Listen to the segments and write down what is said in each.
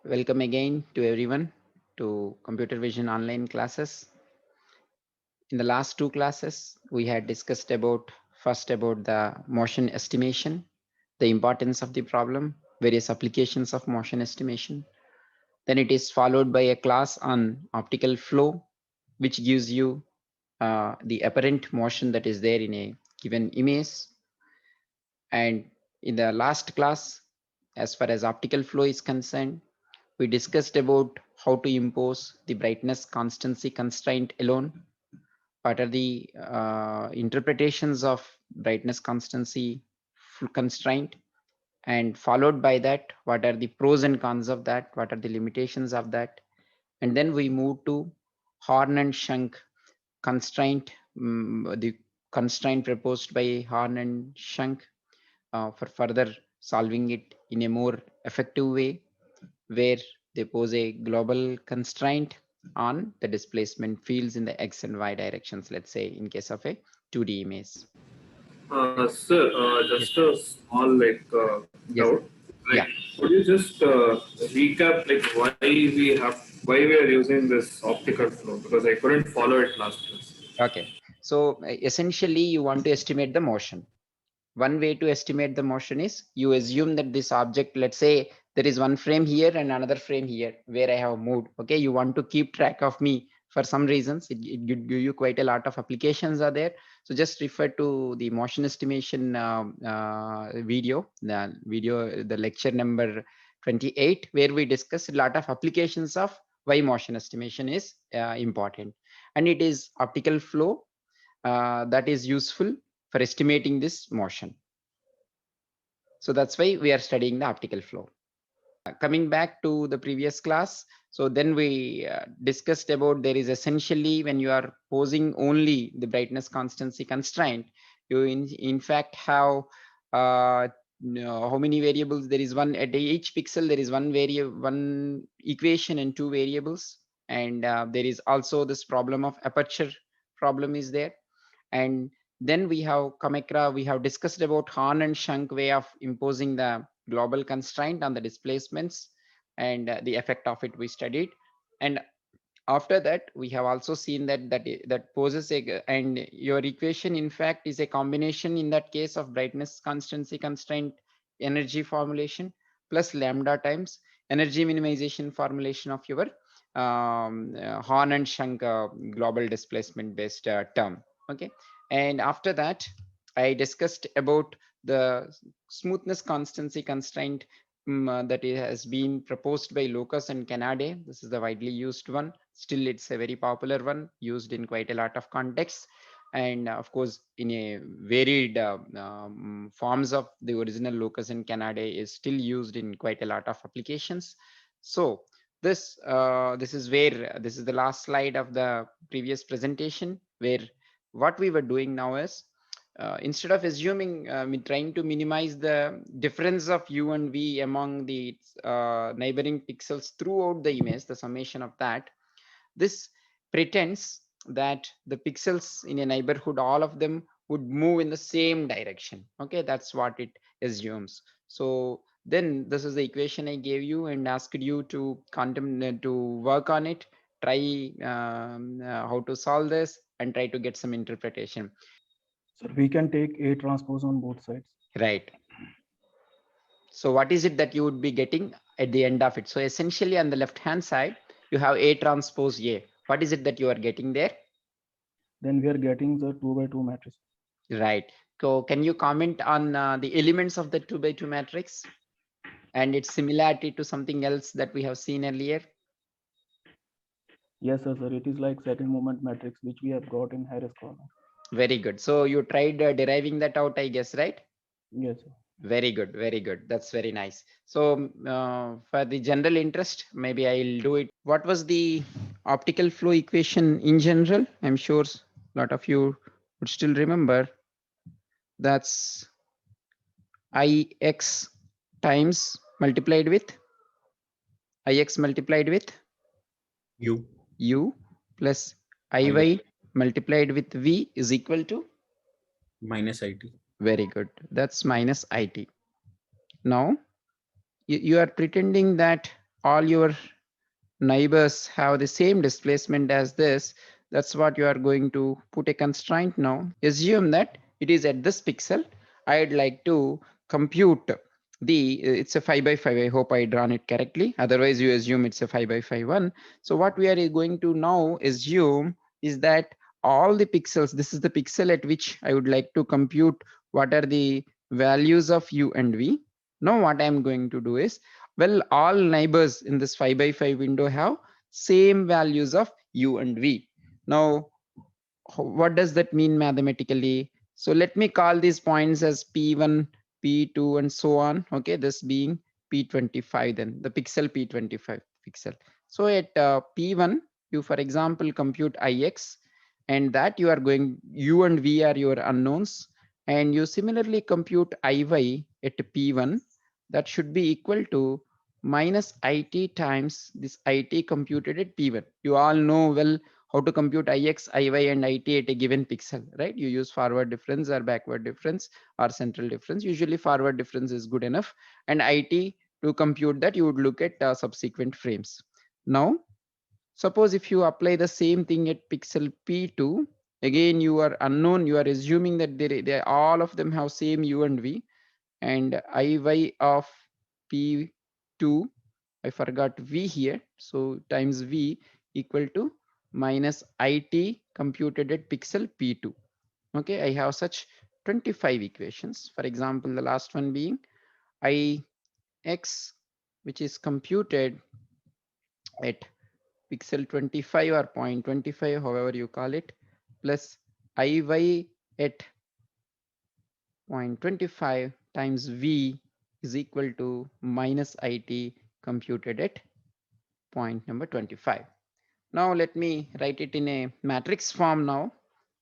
Welcome again to everyone to computer vision online classes. In the last two classes, we had discussed about first about the motion estimation, the importance of the problem, various applications of motion estimation. Then it is followed by a class on optical flow, which gives you the apparent motion that is there in a given image. And in the last class, as far as optical flow is concerned, we discussed about how to impose the brightness constancy constraint alone. What are the interpretations of brightness constancy constraint? And followed by that, what are the pros and cons of that? What are the limitations of that? And then we move to Horn and Schunck constraint, the constraint proposed by Horn and Schunck for further solving it in a more effective way, where they pose a global constraint on the displacement fields in the x and y directions, let's say in case of a 2D image. Sir, Yes, just a small yes, doubt. Like, yeah. could you just recap why we are using this optical flow? Because I couldn't follow it last class. Okay. So essentially you want to estimate the motion. One way to estimate the motion is you assume that this object, let's say there is one frame here and another frame here where I have moved. Okay, you want to keep track of me for some reasons. It give you quite a lot of applications are there. So just refer to the motion estimation the lecture number 28, where we discuss a lot of applications of why motion estimation is important. And it is optical flow that is useful for estimating this motion. So that's why we are studying the optical flow. Coming back to the previous class, so then we discussed about there is essentially when you are posing only the brightness constancy constraint, you in fact have how many variables? There is one at each pixel, there is one equation and two variables. And there is also this problem of aperture problem is there. And then we have discussed about Horn and Schunck way of imposing the global constraint on the displacements, and the effect of it we studied. And after that, we have also seen that poses and your equation in fact is a combination in that case of brightness constancy constraint energy formulation plus lambda times energy minimization formulation of your Horn and Schunck global displacement based term. Okay. And after that, I discussed about the smoothness constancy constraint that it has been proposed by Lucas and Kanade. This is the widely used one. Still, it's a very popular one used in quite a lot of contexts. And of course, in a varied forms of the original Lucas and Kanade is still used in quite a lot of applications. So this is the last slide of the previous presentation, where what we were doing now is instead of assuming trying to minimize the difference of u and v among the neighboring pixels throughout the image, the summation of that, this pretends that the pixels in a neighborhood, all of them would move in the same direction. Okay, that's what it assumes. So then this is the equation I gave you and asked you to work on it, try how to solve this and try to get some interpretation. So we can take A transpose on both sides. Right. So what is it that you would be getting at the end of it? So essentially on the left hand side, you have A transpose A. What is it that you are getting there? Then we are getting the 2 by 2 matrix. Right. So can you comment on the elements of the 2 by 2 matrix and its similarity to something else that we have seen earlier? Yes, sir. It is like second moment matrix, which we have got in Harris corner. Very good. So you tried deriving that out, I guess, right? Yes, sir. Very good. Very good. That's very nice. So for the general interest, maybe I'll do it. What was the optical flow equation in general? I'm sure a lot of you would still remember. That's Ix times multiplied with Ix multiplied with U plus Iy multiplied with V is equal to minus IT. Very good. That's minus IT. Now you are pretending that all your neighbors have the same displacement as this, that's what you are going to put a constraint now. Assume that it is at this pixel. I'd like to compute it's a 5 by 5. I hope I drawn it correctly. Otherwise, you assume it's a 5 by 5 one. So what we are going to now assume is that all the pixels, this is the pixel at which I would like to compute what are the values of u and v. Now what I'm going to do is, well, all neighbors in this 5 by 5 window have same values of u and v. Now, what does that mean mathematically? So let me call these points as P1, P2, and so on. Okay, this being P25, then the pixel P25 pixel. So at P1, you, for example, compute Ix, and that you are going, u and v are your unknowns, and you similarly compute Iy at P1, that should be equal to minus it times this it computed at P1. You all know well how to compute ix, iy, and it at a given pixel, right? You use forward difference or backward difference or central difference. Usually forward difference is good enough, and it to compute that you would look at subsequent frames. Now suppose if you apply the same thing at pixel p2, again you are unknown, you are assuming that they all of them have same u and v, and iy of p2, I forgot v here, so times v equal to minus it computed at pixel p2. Okay, I have such 25 equations. For example, the last one being ix, which is computed at pixel 25 or 0.25, however you call it, plus iy at 0.25 times v is equal to minus it computed at point number 25. Now let me write it in a matrix form now.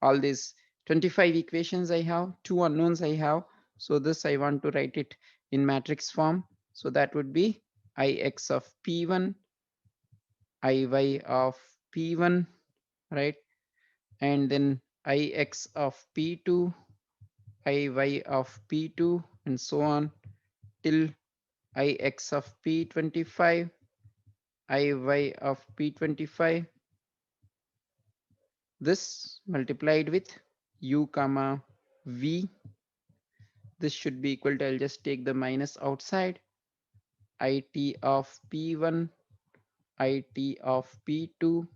All these 25 equations I have, 2 unknowns I have. So this I want to write it in matrix form. So that would be ix of p1, iy of p1, right? And then ix of p2, iy of p2, and so on till ix of p25, iy of p25. This multiplied with u comma v, this should be equal to, I'll just take the minus outside, it of p1, it of p2,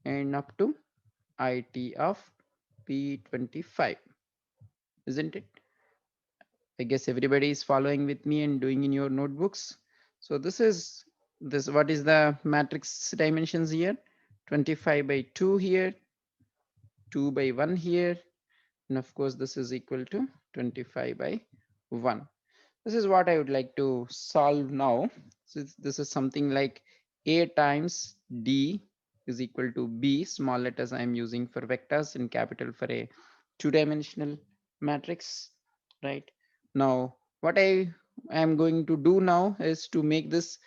and up to it of p25, isn't it? I guess everybody is following with me and doing in your notebooks. So this is this, what is the matrix dimensions here? 25 by 2 here, 2 by 1 here, and of course this is equal to 25 by 1. This is what I would like to solve now. So this is something like a times d is equal to b, small letters I am using for vectors, and capital for a two-dimensional matrix, right? Now what I am going to do now is to make this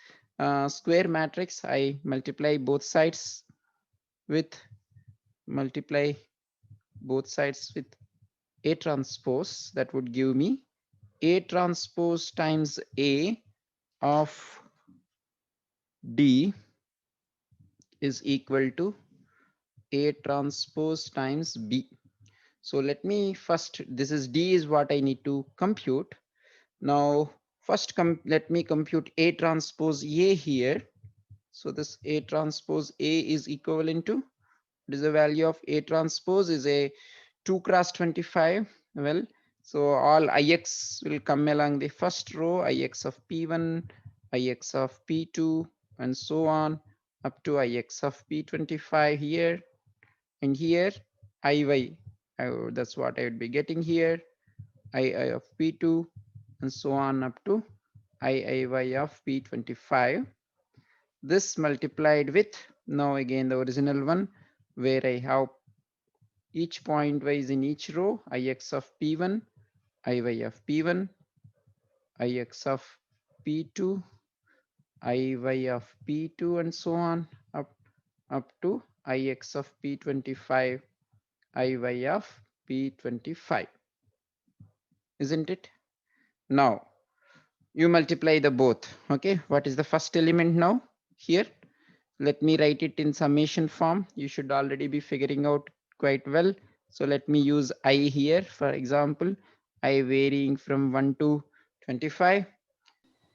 square matrix. I multiply both sides with a transpose. That would give me a transpose times a of d is equal to a transpose times b. So let me first, this is d is what I need to compute. Now first let me compute a transpose a here. So this a transpose a is equivalent to, what is the value of a transpose, is a 2 cross 25. Well, so all ix will come along the first row, ix of p1, ix of p2, and so on up to ix of p25 here, and here iy, that's what I would be getting here, ii of p2, and so on up to iiy of p25. This multiplied with, now again the original one, where I have each point wise in each row, ix of p1, iy of p1, ix of p2, iy of p2, and so on up to ix of p25, iy of p25, isn't it? Now you multiply the both. Okay, what is the first element now here? Let me write it in summation form. You should already be figuring out quite well. So let me use I here. For example, I varying from 1 to 25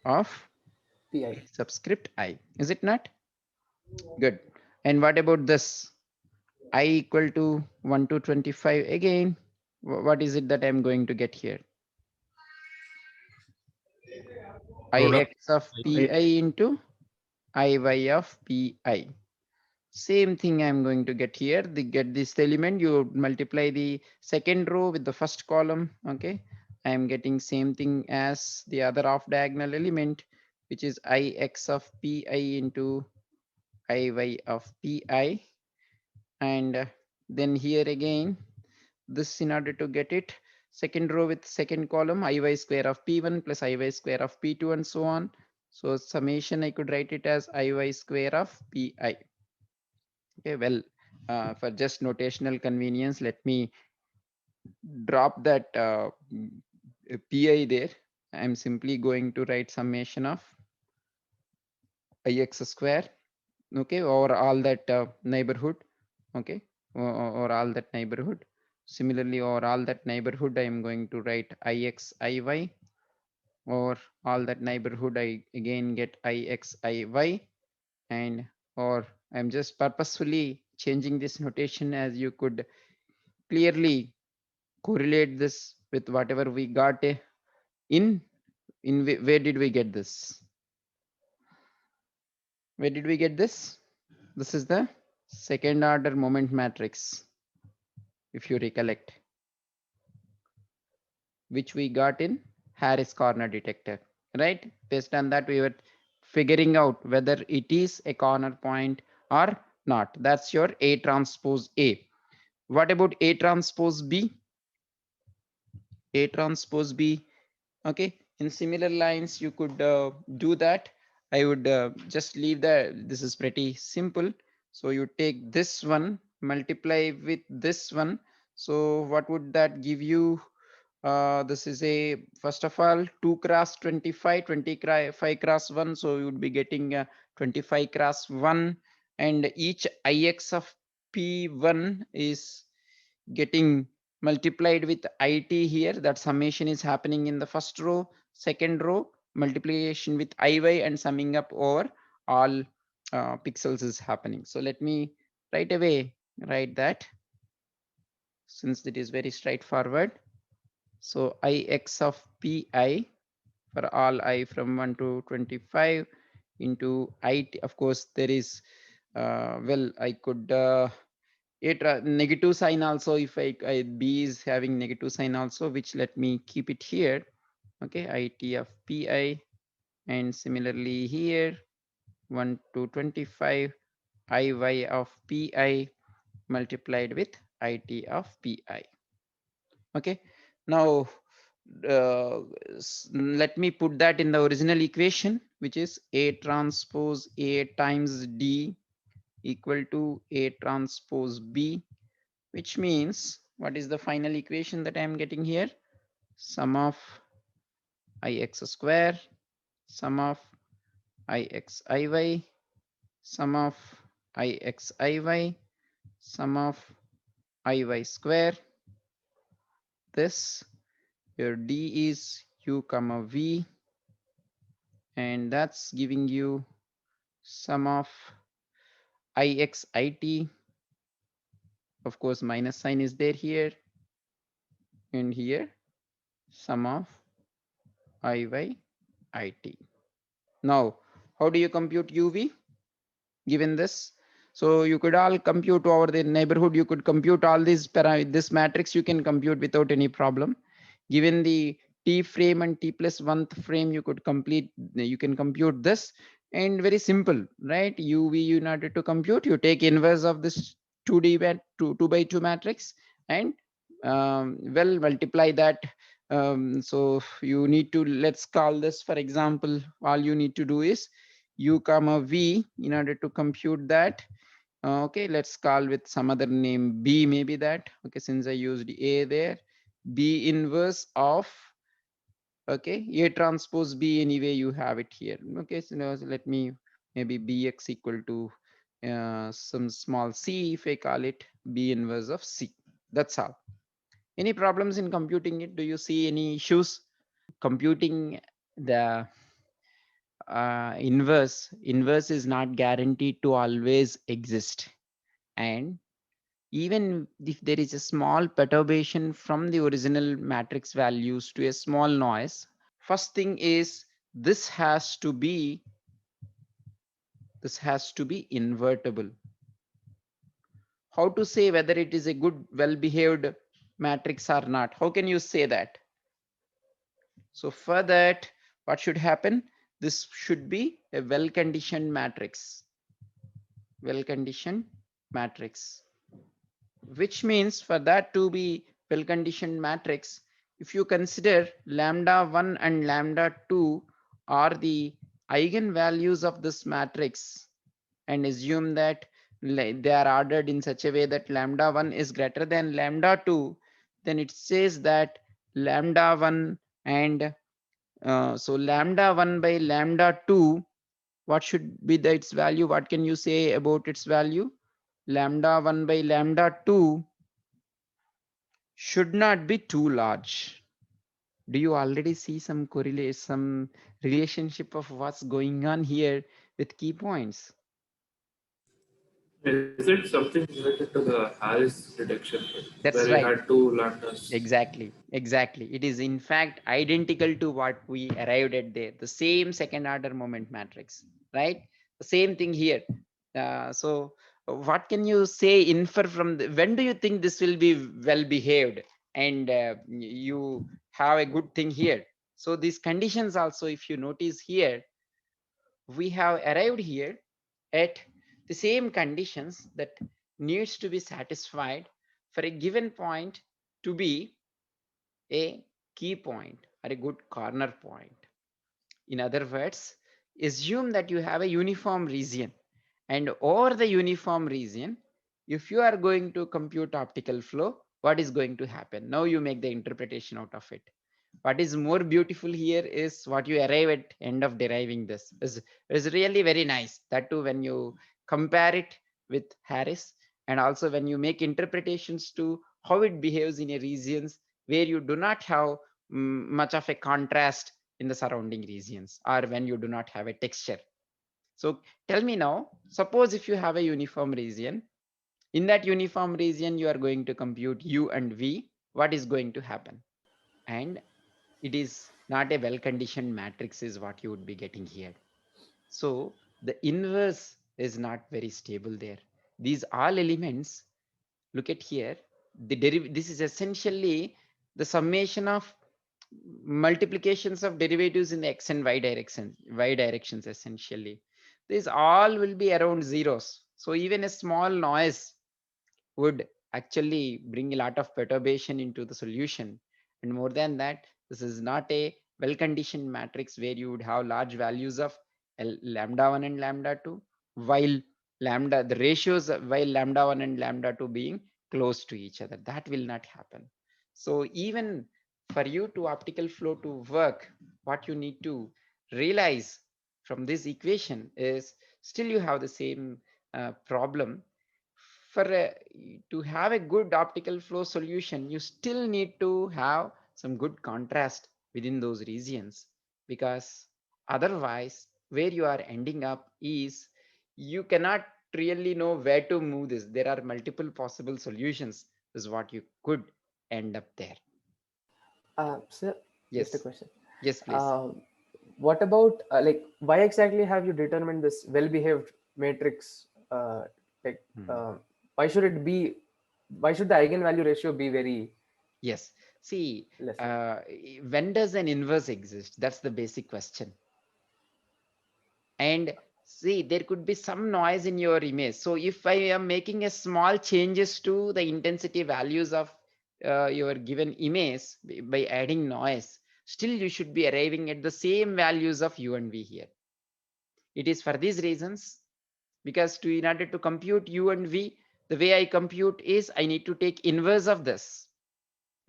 of pi. subscript I. Is it not? Good. And what about this? I equal to 1 to 25 again. What is it that I'm going to get here? Product. Ix of pi into Iy of pi. Same thing I'm going to get here. The get this element, you multiply the second row with the first column. Okay, I am getting same thing as the other off diagonal element, which is Ix of pi into Iy of pi. And then here again, this in order to get it, second row with second column, Iy square of p1 plus Iy square of p2 and so on. So summation, I could write it as Iy square of pi. Okay, well, for just notational convenience, let me drop that pi there. I'm simply going to write summation of ix square, okay, over all that neighborhood, okay, or all that neighborhood. Similarly, over all that neighborhood, I am going to write ix iy, or all that neighborhood, I again get ix iy, and or I'm just purposefully changing this notation as you could clearly correlate this with whatever we got where did we get this? Where did we get this? This is the second order moment matrix, if you recollect, which we got in Harris corner detector, right? Based on that, we were figuring out whether it is a corner point or not. That's your A transpose A. What about A transpose B? A transpose B, okay, in similar lines you could do that. I would just leave that. This is pretty simple. So you take this one, multiply with this one. So what would that give you? This is a, first of all, 2 cross 25, 25 cross 1, so you would be getting 25 cross 1, and each ix of p1 is getting multiplied with it here. That summation is happening in the first row, second row, multiplication with iy and summing up over all pixels is happening. So let me right away write that, since it is very straightforward. So ix of pi for all I from 1 to 25 into it. Of course, there is, well, I could it negative sign also, if b is having negative sign also, which let me keep it here. Okay, it of pi, and similarly here 1 to 25 iy of pi multiplied with it of pi. Okay, now let me put that in the original equation, which is A transpose A times D equal to A transpose B, which means what is the final equation that I am getting here? Sum of ix square, sum of ix iy, sum of ix iy, sum of iy square. This, your D is u comma v, and that's giving you sum of ix it. Of course, minus sign is there here, and here sum of iy it. Now, how do you compute uv given this? So you could all compute over the neighborhood. You could compute all these this matrix. You can compute without any problem. Given the t frame and t plus 1th frame, you could complete. You can compute this, and very simple, right? Uv in order to compute, you take inverse of this 2D 2 by 2 matrix, and well, multiply that. So you need to, let's call this, for example, all you need to do is u comma v in order to compute that. Okay, let's call with some other name b, maybe that. Okay, since I used a there, b inverse of Okay, A transpose B, anyway you have it here. Okay, so now let me maybe Bx equal to some small c, if I call it B inverse of C. That's all. Any problems in computing it? Do you see any issues computing the inverse is not guaranteed to always exist, and even if there is a small perturbation from the original matrix values to a small noise, first thing is this has to be invertible. How to say whether it is a good well behaved matrix or not? How can you say that? So for that, what should happen? This should be a well conditioned matrix. Well conditioned matrix, which means for that to be well conditioned matrix, if you consider lambda 1 and lambda 2 are the eigenvalues of this matrix, and assume that they are ordered in such a way that lambda 1 is greater than lambda 2, then it says that lambda 1 and so lambda 1 by lambda 2, what should be its value? What can you say about its value? Lambda 1 by lambda 2 should not be too large. Do you already see some correlation, some relationship of what's going on here with key points? Is it something related to the Harris detection That's where we right. had two lambdas? Exactly. It is in fact identical to what we arrived at there. The same second order moment matrix, right? The same thing here. So what can you say, infer from when do you think this will be well behaved and you have a good thing here? So these conditions also, if you notice here, we have arrived here at the same conditions that needs to be satisfied for a given point to be a key point or a good corner point. In other words, assume that you have a uniform region, and over the uniform region, if you are going to compute optical flow, what is going to happen? Now you make the interpretation out of it. What is more beautiful here is what you arrive at end of deriving this is really very nice. That too, when you compare it with Harris, and also when you make interpretations to how it behaves in a regions where you do not have much of a contrast in the surrounding regions, or when you do not have a texture. So tell me now, suppose if you have a uniform region, in that uniform region you are going to compute U and V, what is going to happen? And it is not a well conditioned matrix is what you would be getting here. So the inverse is not very stable there. These all elements, look at here, this is essentially the summation of multiplications of derivatives in the x and y directions essentially. These all will be around zeros. So even a small noise would actually bring a lot of perturbation into the solution. And more than that, this is not a well-conditioned matrix where you would have large values of lambda 1 and lambda 2, while the ratios while lambda 1 and lambda 2 being close to each other. That will not happen. So even for you to optical flow to work, what you need to realize from this equation is still you have the same problem. For to have a good optical flow solution, you still need to have some good contrast within those regions, because otherwise where you are ending up is you cannot really know where to move this. There are multiple possible solutions is what you could end up there. Sir, just a Yes, question. yes, please. What about like why exactly have you determined this well-behaved matrix? Like, why should it be? Why should the eigenvalue ratio be very Yes, see, less? when does an inverse exist? That's the basic question. And see, there could be some noise in your image. So if I am making a small changes to the intensity values of your given image by adding noise, still you should be arriving at the same values of U and V here. It is for these reasons, because in order to compute U and V, the way I compute is I need to take inverse of this,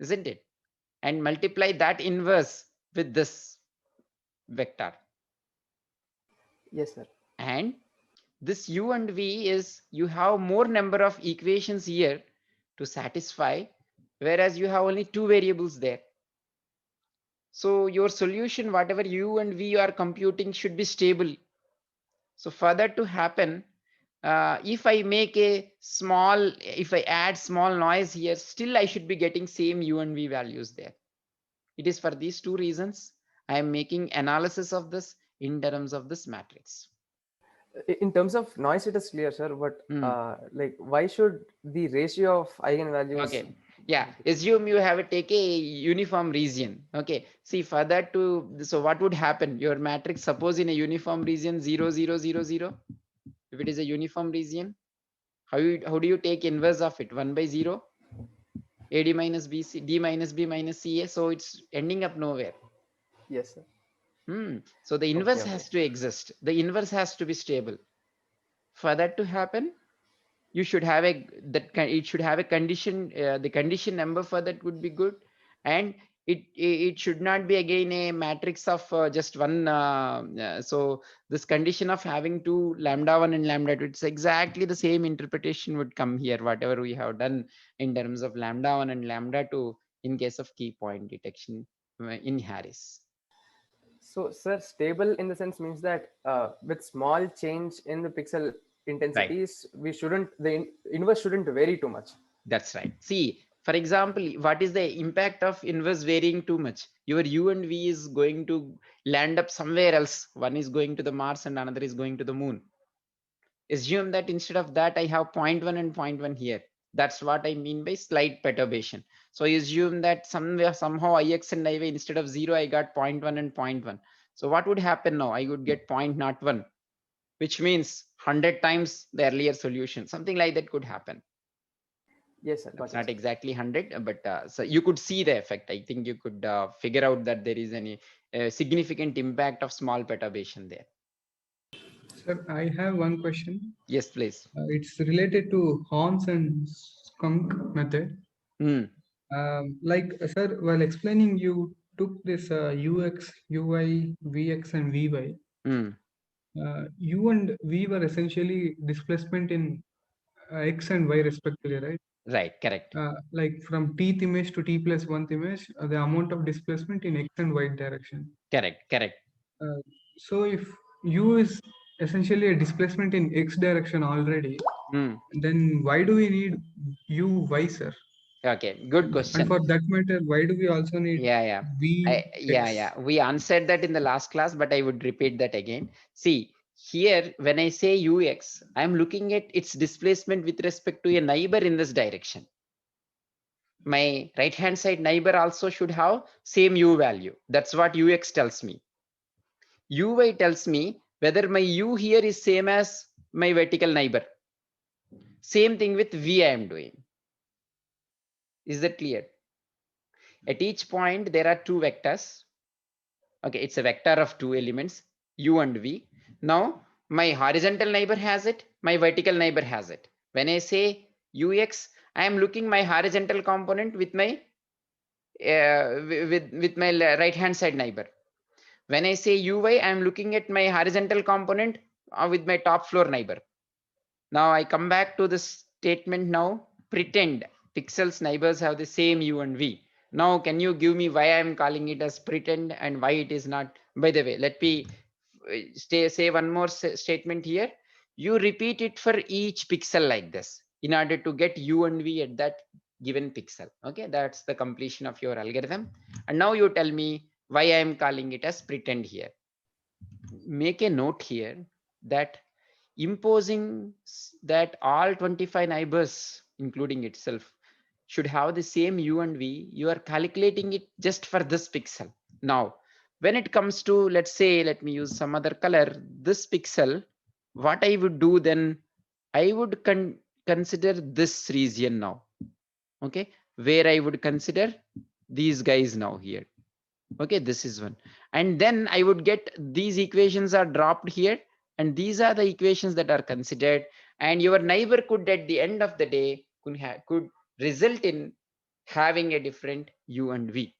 isn't it? And multiply that inverse with this vector. Yes, sir. And this u and v is, you have more number of equations here to satisfy, whereas you have only two variables there. So your solution, whatever u and v you are computing, should be stable. So for that to happen, if I make a small, if I add small noise here, still I should be getting same u and v values there. It is for these two reasons I am making analysis of this in terms of this matrix. In terms of noise, it is clear, sir. But like, why should the ratio of eigenvalues? Okay. Yeah. Assume you have take a uniform region. Okay. See, for that to, so what would happen? Your matrix, suppose in a uniform region 0, 0, 0, 0. If it is a uniform region, how do you take inverse of it? 1 by 0, AD minus BC, D minus B minus CA. So it's ending up nowhere. Yes, sir. So the inverse Okay. has to exist. The inverse has to be stable. For that to happen, you should have it should have a condition. The condition number for that would be good, and it should not be again a matrix of just one. So this condition of having two lambda1 and lambda2, it's exactly the same interpretation would come here, whatever we have done in terms of lambda1 and lambda2 in case of key point detection in Harris. So, sir, stable in the sense means that with small change in the pixel intensities, we shouldn't, the inverse shouldn't vary too much. That's right. See, for example, what is the impact of inverse varying too much? Your u and v is going to land up somewhere else. One is going to the Mars and another is going to the moon. Assume that instead of that, I have 0.1 and 0.1 here. That's what I mean by slight perturbation. So assume that somehow ix and iy, instead of 0, I got 0.1 and 0.1. So what would happen now? I would get 0.01, which means 100 times the earlier solution. Something like that could happen. Yes, sir. It's not exactly 100, but so you could see the effect. I think you could figure out that there is any significant impact of small perturbation there. Sir, I have one question. Yes, please. It's related to Horns and skunk method. Sir, while explaining, you took this UX, UI, VX, and VY. U and V were essentially displacement in X and Y respectively, right? Right, correct. Like from Tth image to T plus 1th image, the amount of displacement in X and Y direction. Correct. So if U is essentially a displacement in X direction already, then why do we need U, Y, sir? Okay, good question. And for that matter, why do we also need V? We answered that in the last class, but I would repeat that again. See, here, when I say UX, I'm looking at its displacement with respect to a neighbor in this direction. My right-hand side neighbor also should have same U value. That's what UX tells me. UY tells me whether my U here is same as my vertical neighbor. Same thing with V I am doing. Is that clear? At each point, there are two vectors. Okay, it's a vector of two elements, U and V. Now, my horizontal neighbor has it, my vertical neighbor has it. When I say UX, I am looking my horizontal component with my right-hand side neighbor. When I say UY, I am looking at my horizontal component with my top floor neighbor. Now I come back to this statement now. Pretend pixels neighbors have the same U and V. Now, can you give me why I am calling it as pretend and why it is not? By the way, let me say one more statement here. You repeat it for each pixel like this in order to get U and V at that given pixel. Okay, that's the completion of your algorithm. And now you tell me why I am calling it as pretend here. Make a note here that imposing that all 25 neighbors, including itself, should have the same U and V, you are calculating it just for this pixel. Now, when it comes to, let's say, let me use some other color, this pixel, what I would do then, I would consider this region now. Okay, where I would consider these guys now here. Okay, this is one. And then I would get these equations are dropped here. And these are the equations that are considered. And your neighbor could, at the end of the day, could result in having a different U and V.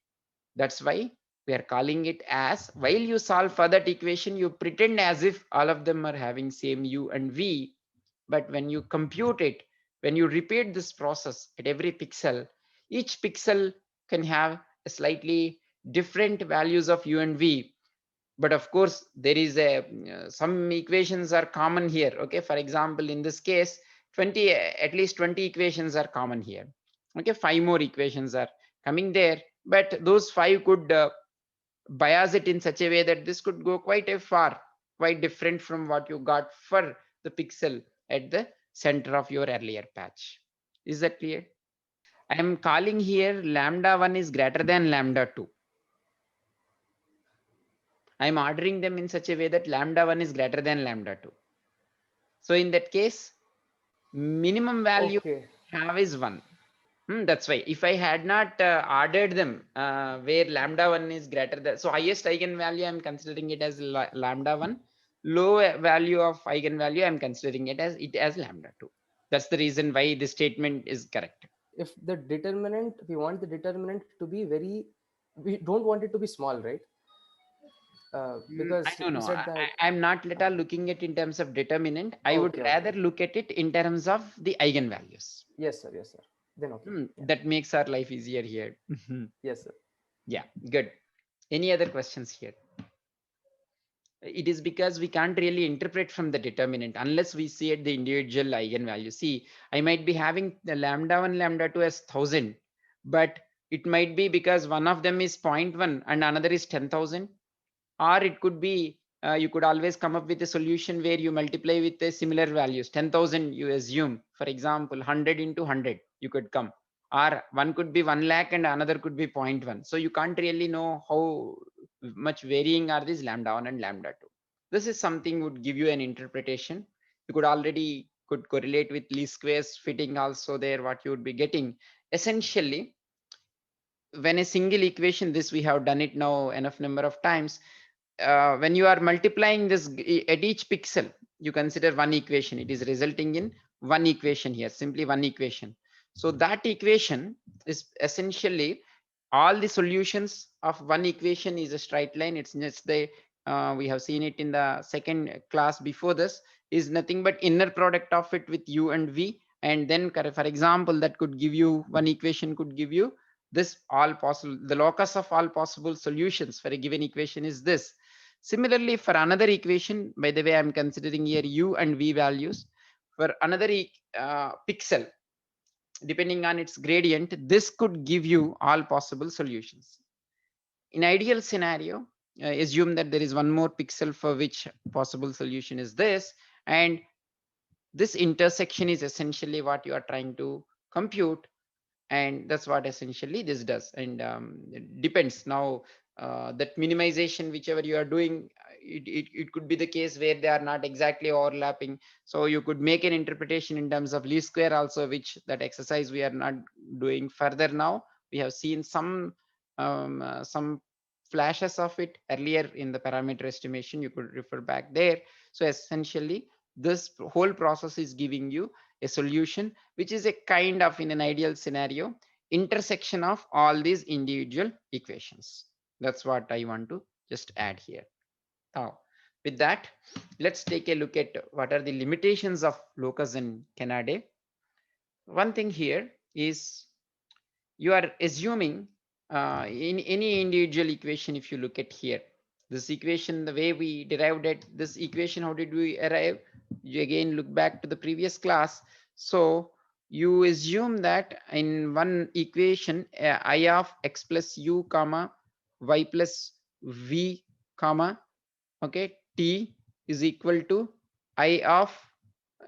That's why We are calling it as, while you solve for that equation, you pretend as if all of them are having same u and v. But when you compute it, when you repeat this process at every pixel, each pixel can have a slightly different values of u and v. But of course, there is a some equations are common here. Okay, for example, in this case, 20, at least 20 equations are common here. Okay, 5 more equations are coming there, but those 5 could bias it in such a way that this could go quite a far, quite different from what you got for the pixel at the center of your earlier patch. Is that clear? I am calling here lambda 1 is greater than lambda 2. I am ordering them in such a way that lambda 1 is greater than lambda 2. So in that case, minimum value have is 1. That's why if I had not ordered them where lambda 1 is greater than, so highest eigenvalue I'm considering it as lambda 1, low value of eigenvalue I'm considering it as lambda 2. That's the reason why this statement is correct. If the determinant, we want the determinant to be very, we don't want it to be small, right? Because I don't you know. said that I'm not at all looking at in terms of determinant. I would rather look at it in terms of the eigenvalues. Yes, sir. Yes, sir. Then okay. That makes our life easier here. Yes, sir. Yeah, good. Any other questions here? It is because we can't really interpret from the determinant unless we see at the individual eigenvalue. See, I might be having the lambda 1, lambda 2 as 1000, but it might be because one of them is 0.1 and another is 10,000. Or it could be, you could always come up with a solution where you multiply with the similar values. 10,000 you assume, for example, 100 into 100 you could come. Or one could be 1 lakh and another could be 0.1. So you can't really know how much varying are these lambda 1 and lambda 2. This is something would give you an interpretation. You could already could correlate with least squares fitting also there, what you would be getting. Essentially, when a single equation, this we have done it now enough number of times, when you are multiplying this at each pixel, you consider one equation. It is resulting in one equation here, simply one equation. So that equation is essentially all the solutions of one equation is a straight line. It's just the we have seen it in the second class before this, is nothing but inner product of it with u and v. And then for example, that could give you one equation could give you this all possible, the locus of all possible solutions for a given equation is this. Similarly, for another equation, by the way, I'm considering here u and v values. For another pixel, depending on its gradient, this could give you all possible solutions. In ideal scenario, assume that there is one more pixel for which possible solution is this, and this intersection is essentially what you are trying to compute, and that's what essentially this does. And it depends now, that minimization whichever you are doing, it could be the case where they are not exactly overlapping, so you could make an interpretation in terms of least square also, which that exercise we are not doing further now. We have seen some flashes of it earlier in the parameter estimation. You could refer back there. So essentially this whole process is giving you a solution which is a kind of, in an ideal scenario, intersection of all these individual equations. That's what I want to just add here. Now, with that, let's take a look at what are the limitations of Lucas and Kanade. One thing here is you are assuming in any individual equation, if you look at here, this equation, the way we derived it, this equation, how did we arrive? You again look back to the previous class. So you assume that in one equation, I of x plus u comma y plus v comma, okay, t is equal to I of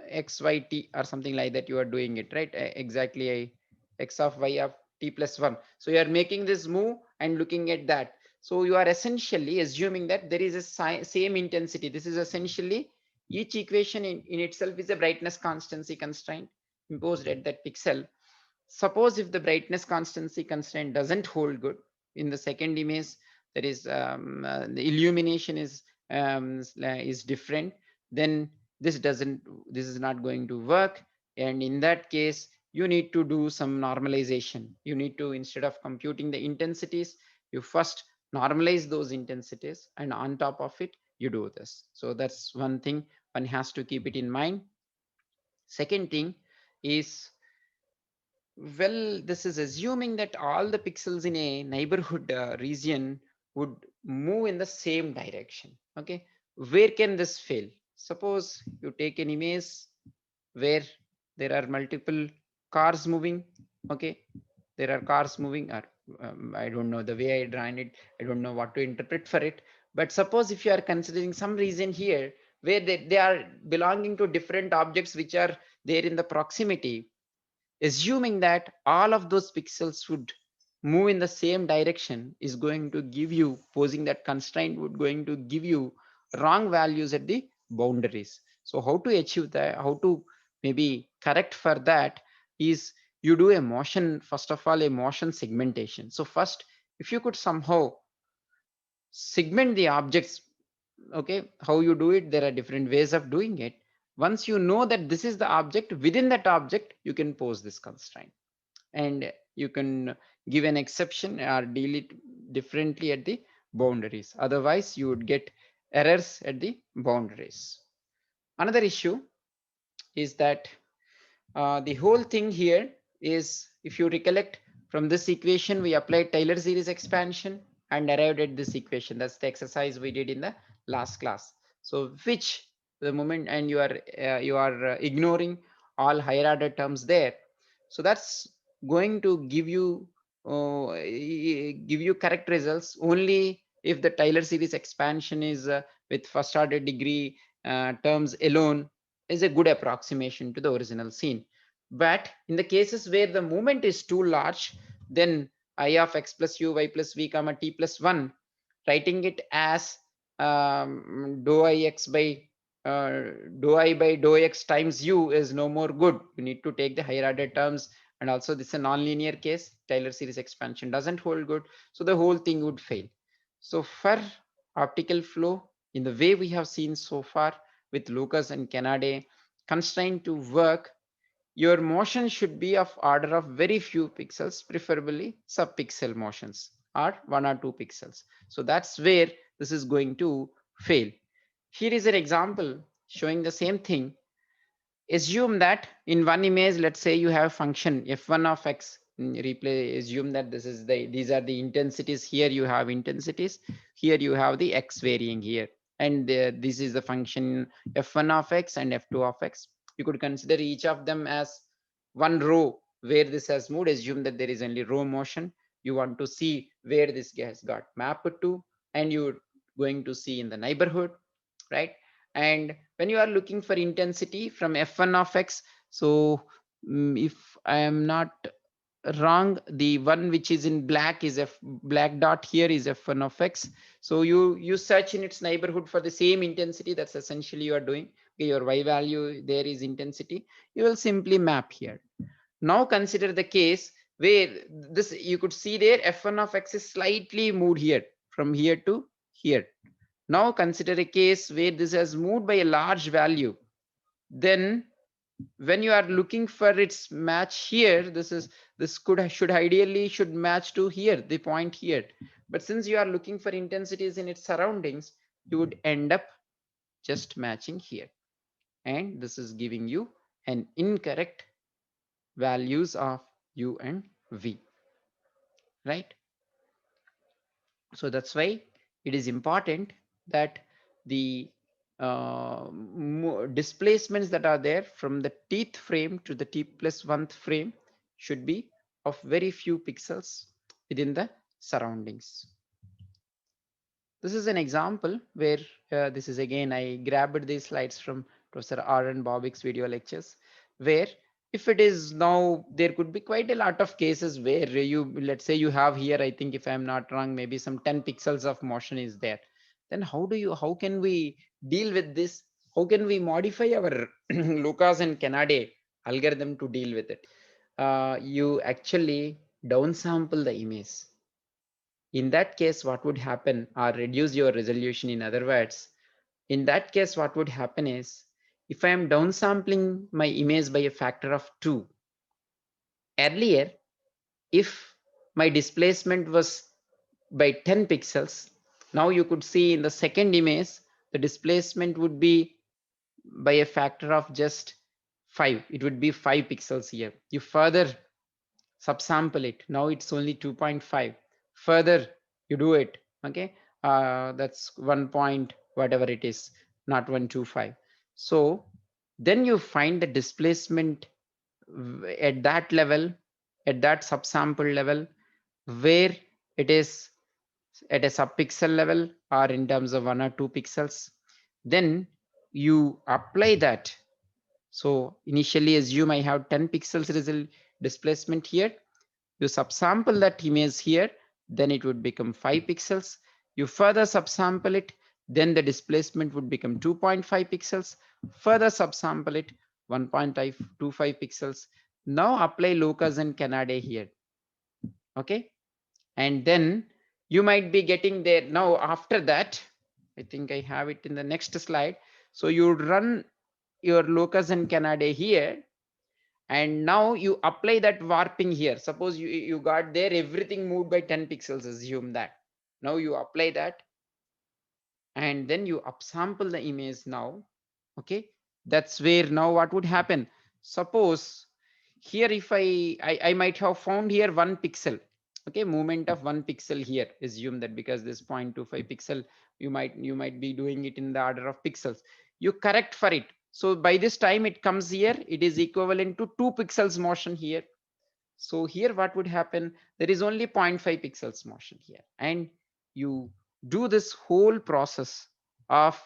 x y t or something like that. You are doing it right, exactly, x of y of t plus 1. So you are making this move and looking at that. So you are essentially assuming that there is a same intensity. This is essentially each equation in itself is a brightness constancy constraint imposed at that pixel. Suppose if the brightness constancy constraint doesn't hold good in the second image, there is the illumination is different, then this is not going to work. And in that case, you need to do some normalization. You need to, instead of computing the intensities, you first normalize those intensities, and on top of it, you do this. So that's one thing one has to keep it in mind. Second thing is, well, this is assuming that all the pixels in a neighborhood region would move in the same direction. Okay, where can this fail? Suppose you take an image where there are multiple cars moving. Okay, there are cars moving, or I don't know the way I drawn it, I don't know what to interpret for it. But suppose if you are considering some region here where they are belonging to different objects which are there in the proximity, assuming that all of those pixels would move in the same direction is going to give you, posing that constraint would going to give you wrong values at the boundaries. So how to achieve that, how to maybe correct for that, is you do a motion, first of all, a motion segmentation. So first, if you could somehow segment the objects, okay, how you do it, there are different ways of doing it. Once you know that this is the object, within that object you can pose this constraint, and you can give an exception or deal it differently at the boundaries. Otherwise you would get errors at the boundaries. Another issue is that the whole thing here is, if you recollect, from this equation we applied Taylor series expansion and arrived at this equation. That's the exercise we did in the last class. So which the moment, and you are ignoring all higher order terms there. So that's going to give you correct results only if the Taylor series expansion is with first order degree terms alone is a good approximation to the original scene. But in the cases where the movement is too large, then I of x plus u y plus v comma t plus 1, writing it as dou I x by dou I by dou x times u is no more good. You need to take the higher order terms, and also this is a non-linear case. Taylor series expansion doesn't hold good, so the whole thing would fail. So for optical flow, in the way we have seen so far with Lucas and Kanade, constraint to work, your motion should be of order of very few pixels, preferably sub-pixel motions or 1 or 2 pixels. So that's where this is going to fail. Here is an example showing the same thing. Assume that in one image, let's say you have function f1 of x. Assume that these are the intensities. Here you have intensities, here you have the x varying here, and this is the function f1 of x and f2 of x. You could consider each of them as one row where this has moved. Assume that there is only row motion. You want to see where this has got mapped to, and you're going to see in the neighborhood, right? And when you are looking for intensity from f1 of x, so if I am not wrong, the one which is in black is black dot here is f1 of x. So you search in its neighborhood for the same intensity. That's essentially you are doing. Okay, your y value there is intensity, you will simply map here. Now consider the case where this, you could see there f1 of x is slightly moved here from here to here. Now consider a case where this has moved by a large value. Then when you are looking for its match here, should ideally should match to here, the point here. But since you are looking for intensities in its surroundings, you would end up just matching here. And this is giving you an incorrect values of u and v, right? So that's why it is important that the displacements that are there from the teeth frame to the t+1th frame should be of very few pixels within the surroundings. This is an example where this is again, I grabbed these slides from Professor R. and Bobbick's video lectures, where if it is now, there could be quite a lot of cases where you, let's say you have here, I think if I'm not wrong, maybe some 10 pixels of motion is there. Then how can we deal with this? How can we modify our Lucas and Kanade algorithm to deal with it? You actually downsample the image. In that case, what would happen, or reduce your resolution, in other words, in that case, what would happen is, if I am downsampling my image by a factor of 2, earlier, if my displacement was by 10 pixels. Now you could see in the second image, the displacement would be by a factor of just 5. It would be 5 pixels here. You further subsample it. Now it's only 2.5. Further you do it. Okay. That's 1 point, whatever it is, not 125. So then you find the displacement at that level, at that subsample level, where it is at a subpixel level or in terms of 1 or 2 pixels. Then you apply that. So initially assume I have 10 pixels result displacement here. You subsample that image here, then it would become 5 pixels. You further subsample it, then the displacement would become 2.5 pixels. Further subsample it, 1.25 pixels. Now apply Lucas and Kanade here. Okay. And then you might be getting there. Now after that, I think I have it in the next slide. So you run your Lucas and Kanade here, and now you apply that warping here. Suppose you got there, everything moved by 10 pixels, assume that. Now you apply that, and then you upsample the image now. Okay, that's where now what would happen. Suppose here if I might have found here 1 pixel. Okay, movement of 1 pixel here, assume that, because this 0.25 pixel, you might be doing it in the order of pixels. You correct for it. So by this time it comes here, it is equivalent to 2 pixels motion here. So here what would happen, there is only 0.5 pixels motion here, and you do this whole process of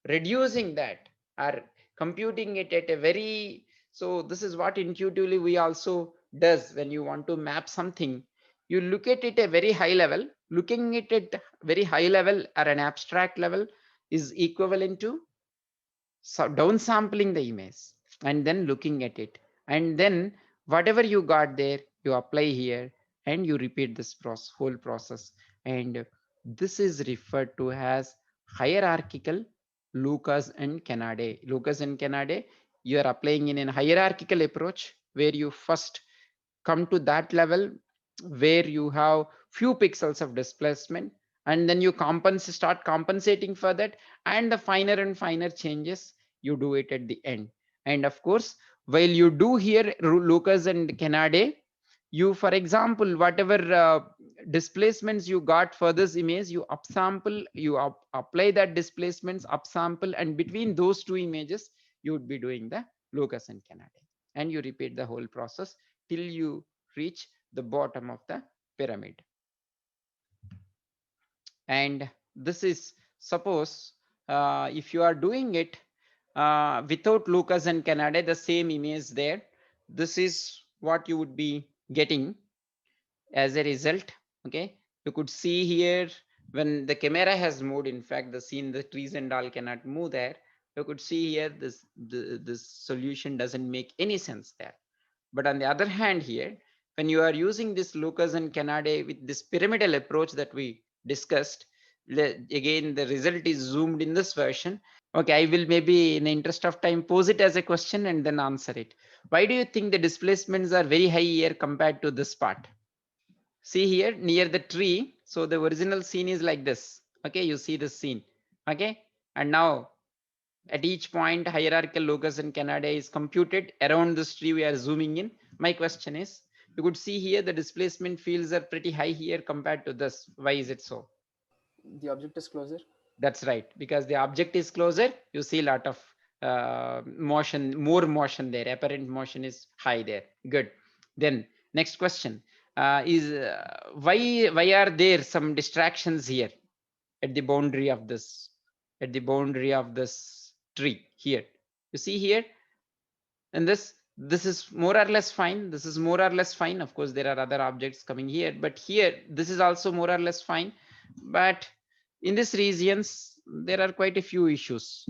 reducing that or computing it at a very, so this is what intuitively we also does when you want to map something. You look at it at a very high level. Looking at it at very high level or an abstract level is equivalent to downsampling the image and then looking at it, and then whatever you got there you apply here, and you repeat this whole process. And this is referred to as hierarchical Lucas and Kanade. Lucas and Kanade, you are applying in a hierarchical approach where you first come to that level where you have few pixels of displacement, and then you start compensating for that, and the finer and finer changes you do it at the end. And of course, while you do here Lucas and Kanade, you, for example, whatever displacements you got for this image, you upsample, you apply that displacements, upsample, and between those two images you would be doing the Lucas and Kanade, and you repeat the whole process till you reach the bottom of the pyramid. And this is, suppose if you are doing it without Lucas and Kanade, the same image there, this is what you would be getting as a result. Okay, you could see here when the camera has moved, in fact the scene, the trees and all cannot move there. You could see here this solution doesn't make any sense there. But on the other hand here, when you are using this Lucas and Kanade with this pyramidal approach that we discussed, again the result is zoomed in this version. Okay, I will maybe in the interest of time pose it as a question and then answer it. Why do you think the displacements are very high here compared to this part? See here near the tree. So the original scene is like this. Okay, you see the scene. Okay, and now at each point hierarchical Lucas and Kanade is computed around this tree. We are zooming in. My question is, you could see here the displacement fields are pretty high here compared to this. Why is it so? The object is closer. That's right, because the object is closer, you see a lot of motion, more motion there, apparent motion is high there. Good. Then next question is why are there some distractions here at the boundary of this, at the boundary of this tree here? You see here, and this is more or less fine, this is more or less fine. Of course there are other objects coming here, but here this is also more or less fine. But in these regions there are quite a few issues.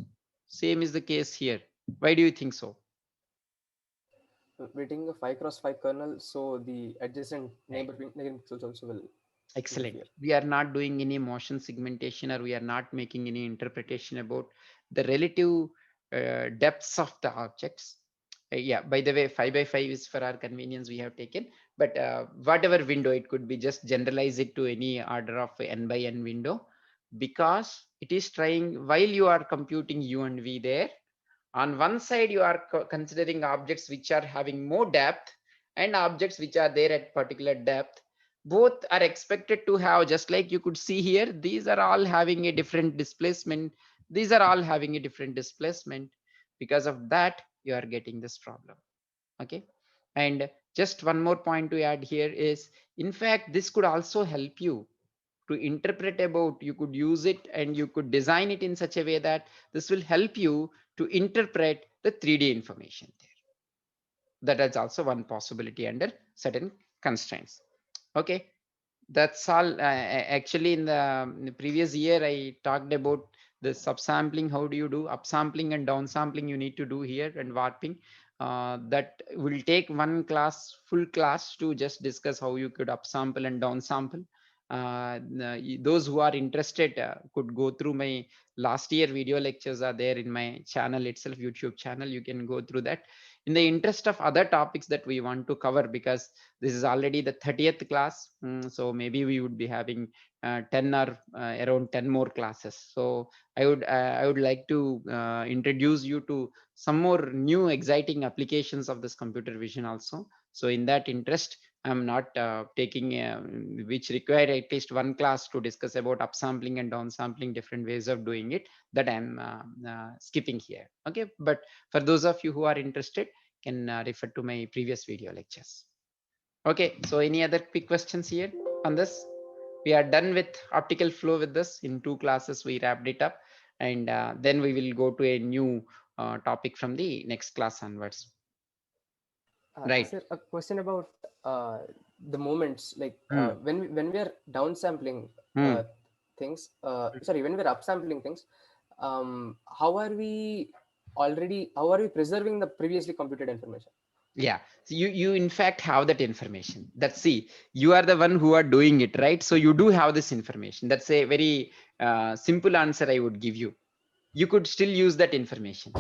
Same is the case here. Why do you think so? We're taking a 5x5 kernel, so the adjacent neighboring pixels also will. Excellent. We are not doing any motion segmentation, or we are not making any interpretation about the relative depths of the objects. Yeah, by the way, 5 by 5 is for our convenience we have taken, but whatever window, it could be, just generalize it to any order of n by n window, because it is trying, while you are computing u and v there, on one side you are considering objects which are having more depth and objects which are there at particular depth. Both are expected to have, just like you could see here, these are all having a different displacement, these are all having a different displacement. Because of that, you are getting this problem. Okay, and just one more point to add here is, in fact, this could also help you to interpret about, you could use it and you could design it in such a way that this will help you to interpret the 3D information there. That is also one possibility under certain constraints. Okay, that's all. Actually, in the previous year, I talked about the subsampling. How do you do upsampling and downsampling? You need to do here, and warping. That will take one class, full class, to just discuss how you could upsample and downsample. Those who are interested could go through my last year video lectures, are there in my channel itself, YouTube channel. You can go through that. In the interest of other topics that we want to cover, because this is already the 30th class, so maybe we would be having 10 or around 10 more classes. So I would like to introduce you to some more new exciting applications of this computer vision also. So in that interest, I'm not taking which require at least one class to discuss about upsampling and downsampling, different ways of doing it, that I'm skipping here. Okay, but for those of you who are interested, can refer to my previous video lectures. Okay, so any other quick questions here on this? We are done with optical flow. With this, in 2 classes we wrapped it up, and then we will go to a new topic from the next class onwards. Right. Sir, a question about the moments, like when we are downsampling things, sorry, when we are upsampling things, how are we preserving the previously computed information? Yeah, so you in fact have that information. That's, see, you are the one who are doing it, right? So you do have this information. That's a very simple answer I would give you. You could still use that information.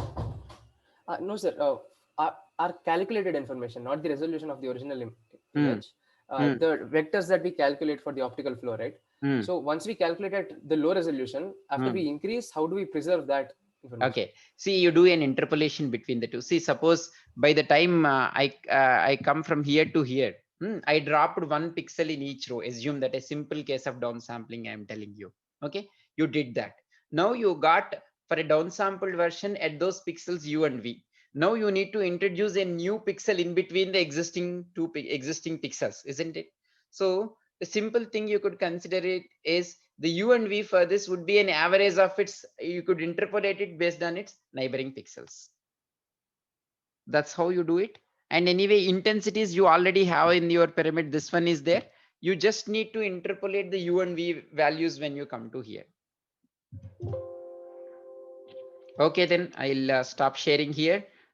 No, sir. Our calculated information, not the resolution of the original image. The vectors that we calculate for the optical flow, right? So once we calculated the low resolution, after we increase, how do we preserve that information? Okay, see, you do an interpolation between the two. See, suppose by the time I come from here to here, I dropped 1 pixel in each row. Assume that a simple case of downsampling I am telling you. Okay, you did that. Now you got, for a downsampled version, at those pixels u and v. Now you need to introduce a new pixel in between the existing existing pixels, isn't it? So the simple thing you could consider it is, the u and v for this would be an average of its, you could interpolate it based on its neighboring pixels. That's how you do it. And anyway, intensities you already have in your pyramid. This one is there. You just need to interpolate the u and v values when you come to here. Okay, then I'll stop sharing here.